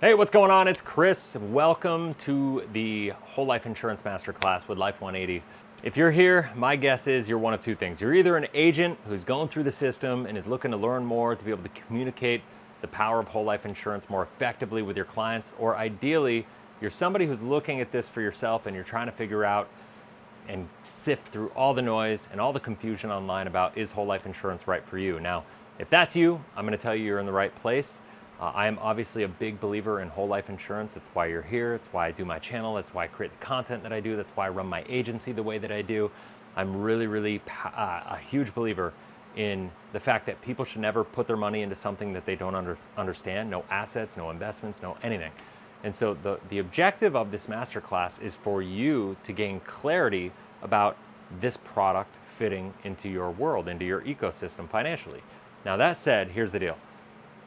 Hey, what's going on? It's Chris. Welcome to the Whole Life Insurance Masterclass with Life 180. If you're here, my guess is you're one of two things. You're either an agent who's going through the system and is looking to learn more to be able to communicate the power of whole life insurance more effectively with your clients, or ideally, you're somebody who's looking at this for yourself and you're trying to figure out and sift through all the noise and all the confusion online about is whole life insurance right for you. Now, if that's you, I'm going to tell you you're in the right place. I am obviously a big believer in whole life insurance. That's why you're here. It's why I do my channel. That's why I create the content that I do. That's why I run my agency the way that I do. I'm really a huge believer in the fact that people should never put their money into something that they don't understand. No assets, no investments, no anything. And so the objective of this masterclass is for you to gain clarity about this product fitting into your world, into your ecosystem financially. Now that said, here's the deal.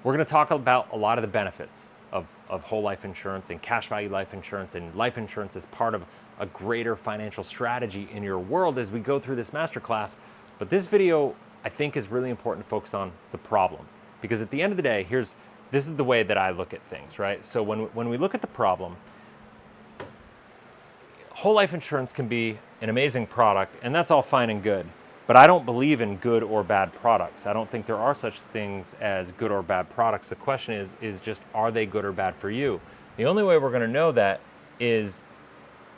We're going to talk about a lot of the benefits of whole life insurance and cash value life insurance and life insurance as part of a greater financial strategy in your world as we go through this masterclass. But this video, I think, is really important to focus on the problem, because at the end of the day, this is the way that I look at things, right? So when we look at the problem, whole life insurance can be an amazing product, and that's all fine and good. But I don't believe in good or bad products. I don't think there are such things as good or bad products. The question is just, are they good or bad for you? The only way we're going to know that is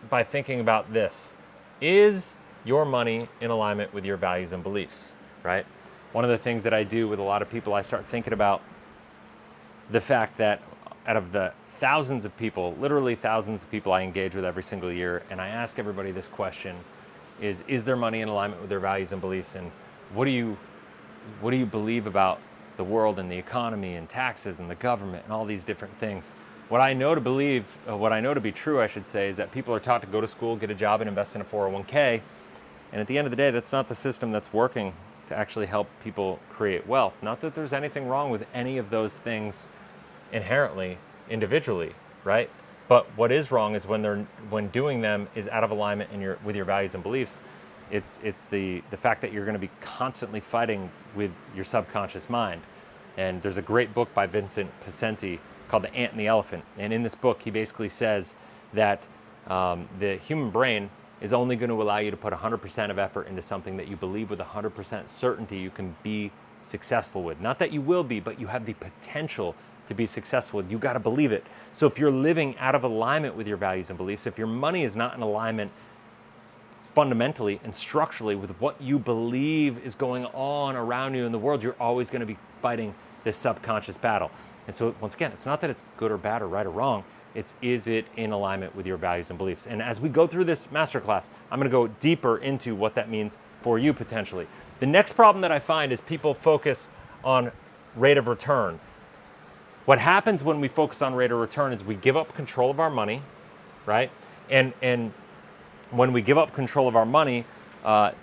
by thinking about this. Is your money in alignment with your values and beliefs, right? One of the things that I do with a lot of people, I start thinking about the fact that out of the thousands of people, literally thousands of people I engage with every single year, and I ask everybody this question, is their money in alignment with their values and beliefs, and what do you believe about the world and the economy and taxes and the government and all these different things? What I know to be true, I should say, is that people are taught to go to school, get a job, and invest in a 401k. And at the end of the day, that's not the system that's working to actually help people create wealth. Not that there's anything wrong with any of those things inherently, individually, right? But what is wrong is when doing them is out of alignment with your values and beliefs. It's the fact that you're going to be constantly fighting with your subconscious mind. And there's a great book by Vincent Pacenti called The Ant and the Elephant. And in this book, he basically says that the human brain is only going to allow you to put 100% of effort into something that you believe with 100% certainty you can be successful with. Not that you will be, but you have the potential to be successful with. You got to believe it. So if you're living out of alignment with your values and beliefs, if your money is not in alignment fundamentally and structurally with what you believe is going on around you in the world, you're always going to be fighting this subconscious battle. And so once again, it's not that it's good or bad or right or wrong. Is it in alignment with your values and beliefs? And as we go through this masterclass, I'm going to go deeper into what that means for you potentially. The next problem that I find is people focus on rate of return. What happens when we focus on rate of return is we give up control of our money, right? And when we give up control of our money,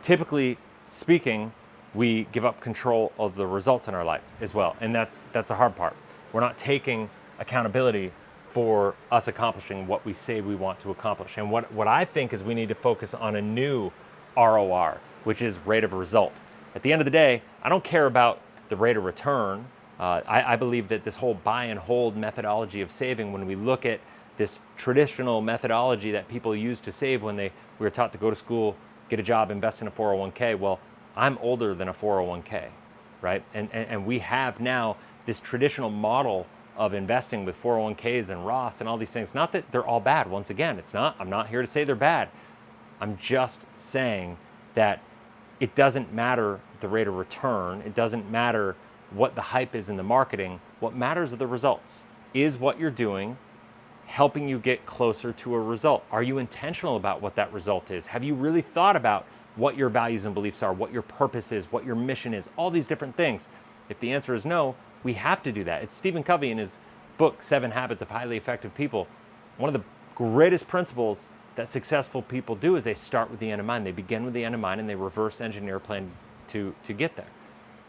typically speaking, we give up control of the results in our life as well. And that's the hard part. We're not taking accountability for us accomplishing what we say we want to accomplish. And what I think is we need to focus on a new ROR, which is rate of result. At the end of the day, I don't care about the rate of return. I believe that this whole buy and hold methodology of saving, when we look at this traditional methodology that people use to save when we were taught to go to school, get a job, invest in a 401k, well, I'm older than a 401k, right? And we have now this traditional model of investing with 401ks and Roths and all these things. Not that they're all bad. Once again, I'm not here to say they're bad. I'm just saying that it doesn't matter the rate of return. It doesn't matter what the hype is in the marketing. What matters are the results. Is what you're doing helping you get closer to a result? Are you intentional about what that result is? Have you really thought about what your values and beliefs are, what your purpose is, what your mission is, all these different things? If the answer is no, we have to do that. It's Stephen Covey in his book, 7 Habits of Highly Effective People. One of the greatest principles that successful people do is they start with the end in mind. They begin with the end in mind and they reverse engineer a plan to get there.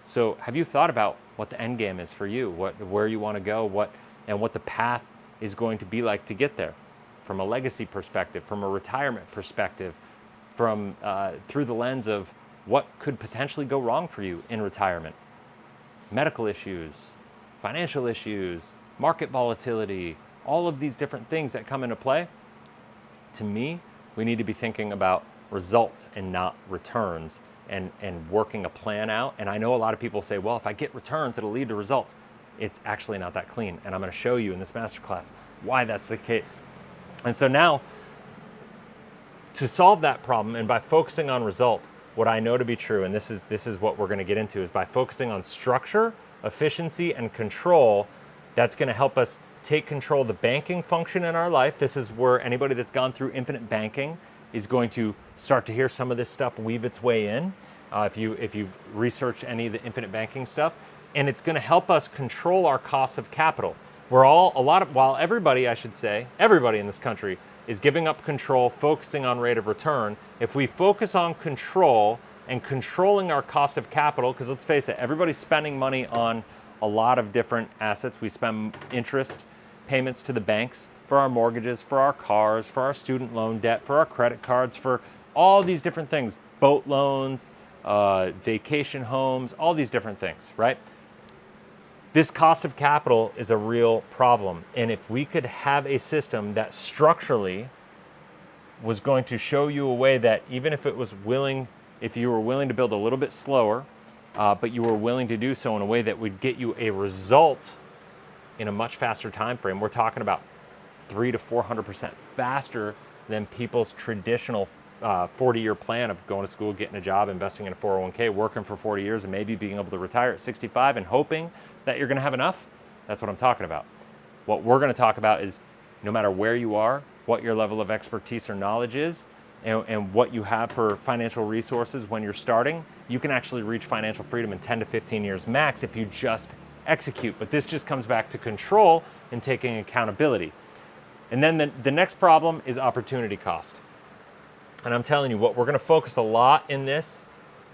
So have you thought about what the end game is for you, where you want to go, what the path is going to be like to get there, from a legacy perspective, from a retirement perspective, from through the lens of what could potentially go wrong for you in retirement? Medical issues, financial issues, market volatility, all of these different things that come into play. To me, we need to be thinking about results and not returns, and working a plan out. And I know a lot of people say, well, if I get returns, it'll lead to results. It's actually not that clean. And I'm going to show you in this masterclass why that's the case. And so now, to solve that problem, and by focusing on result, what I know to be true, and this is what we're going to get into, is by focusing on structure, efficiency, and control, that's going to help us take control of the banking function in our life. This is where anybody that's gone through infinite banking is going to start to hear some of this stuff weave its way in, if you've researched any of the infinite banking stuff. And it's going to help us control our costs of capital. While everybody, I should say, everybody in this country is giving up control, focusing on rate of return, if we focus on control and controlling our cost of capital, because let's face it, everybody's spending money on a lot of different assets. We spend interest payments to the banks for our mortgages, for our cars, for our student loan debt, for our credit cards, for all these different things, boat loans, vacation homes, all these different things, right? This cost of capital is a real problem. And if we could have a system that structurally was going to show you a way that even if you were willing to build a little bit slower, but you were willing to do so in a way that would get you a result in a much faster time frame. We're talking about 300 to 400% faster than people's traditional 40-year plan of going to school, getting a job, investing in a 401k, working for 40 years, and maybe being able to retire at 65 and hoping that you're going to have enough. That's what I'm talking about. What we're going to talk about is no matter where you are, what your level of expertise or knowledge is, and what you have for financial resources when you're starting, you can actually reach financial freedom in 10 to 15 years max if you just execute. But this just comes back to control and taking accountability. And then the next problem is opportunity cost. And I'm telling you, what we're going to focus a lot in this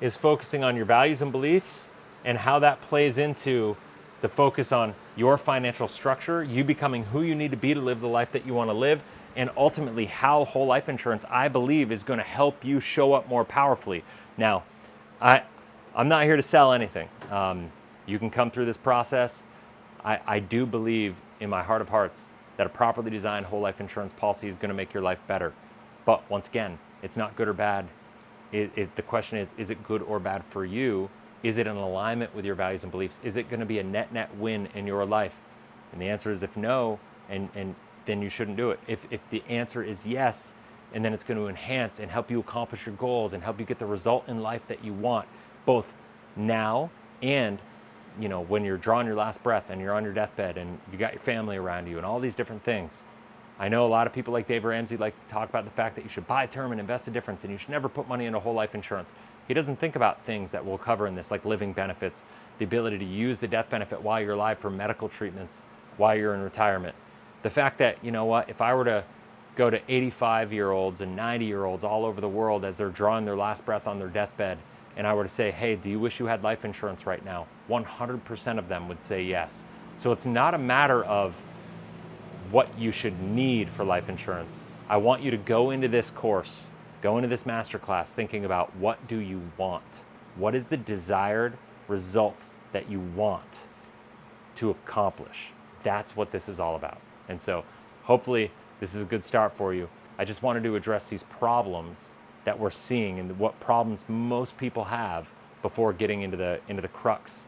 is focusing on your values and beliefs and how that plays into the focus on your financial structure, you becoming who you need to be to live the life that you want to live, and ultimately how whole life insurance, I believe, is going to help you show up more powerfully. Now, I'm not here to sell anything. You can come through this process. I do believe in my heart of hearts that a properly designed whole life insurance policy is going to make your life better. But once again, it's not good or bad. The question is it good or bad for you? Is it in alignment with your values and beliefs? Is it going to be a net win in your life? And the answer is if no, and then you shouldn't do it. If the answer is yes, and then it's going to enhance and help you accomplish your goals and help you get the result in life that you want, both now and when you're drawing your last breath and you're on your deathbed and you got your family around you and all these different things. I know a lot of people like Dave Ramsey like to talk about the fact that you should buy term and invest a difference, and you should never put money into whole life insurance. He doesn't think about things that we'll cover in this, like living benefits, the ability to use the death benefit while you're alive for medical treatments, while you're in retirement. The fact that, if I were to go to 85-year-olds and 90-year-olds all over the world as they're drawing their last breath on their deathbed, and I were to say, hey, do you wish you had life insurance right now? 100% of them would say yes. So it's not a matter of what you should need for life insurance. I want you to go into this course, go into this masterclass thinking about what do you want? What is the desired result that you want to accomplish? That's what this is all about. And so hopefully this is a good start for you. I just wanted to address these problems that we're seeing and what problems most people have before getting into the crux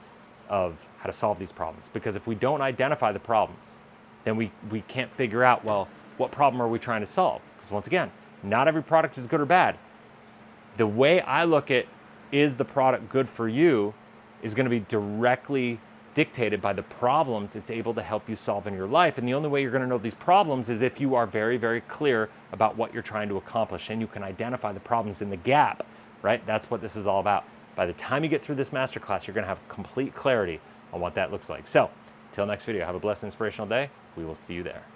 of how to solve these problems. Because if we don't identify the problems, then we can't figure out, well, what problem are we trying to solve? Because once again, not every product is good or bad. The way I look at is the product good for you is going to be directly dictated by the problems it's able to help you solve in your life. And the only way you're going to know these problems is if you are very, very clear about what you're trying to accomplish and you can identify the problems in the gap, right? That's what this is all about. By the time you get through this masterclass, you're going to have complete clarity on what that looks like. So, until next video, have a blessed, inspirational day. We will see you there.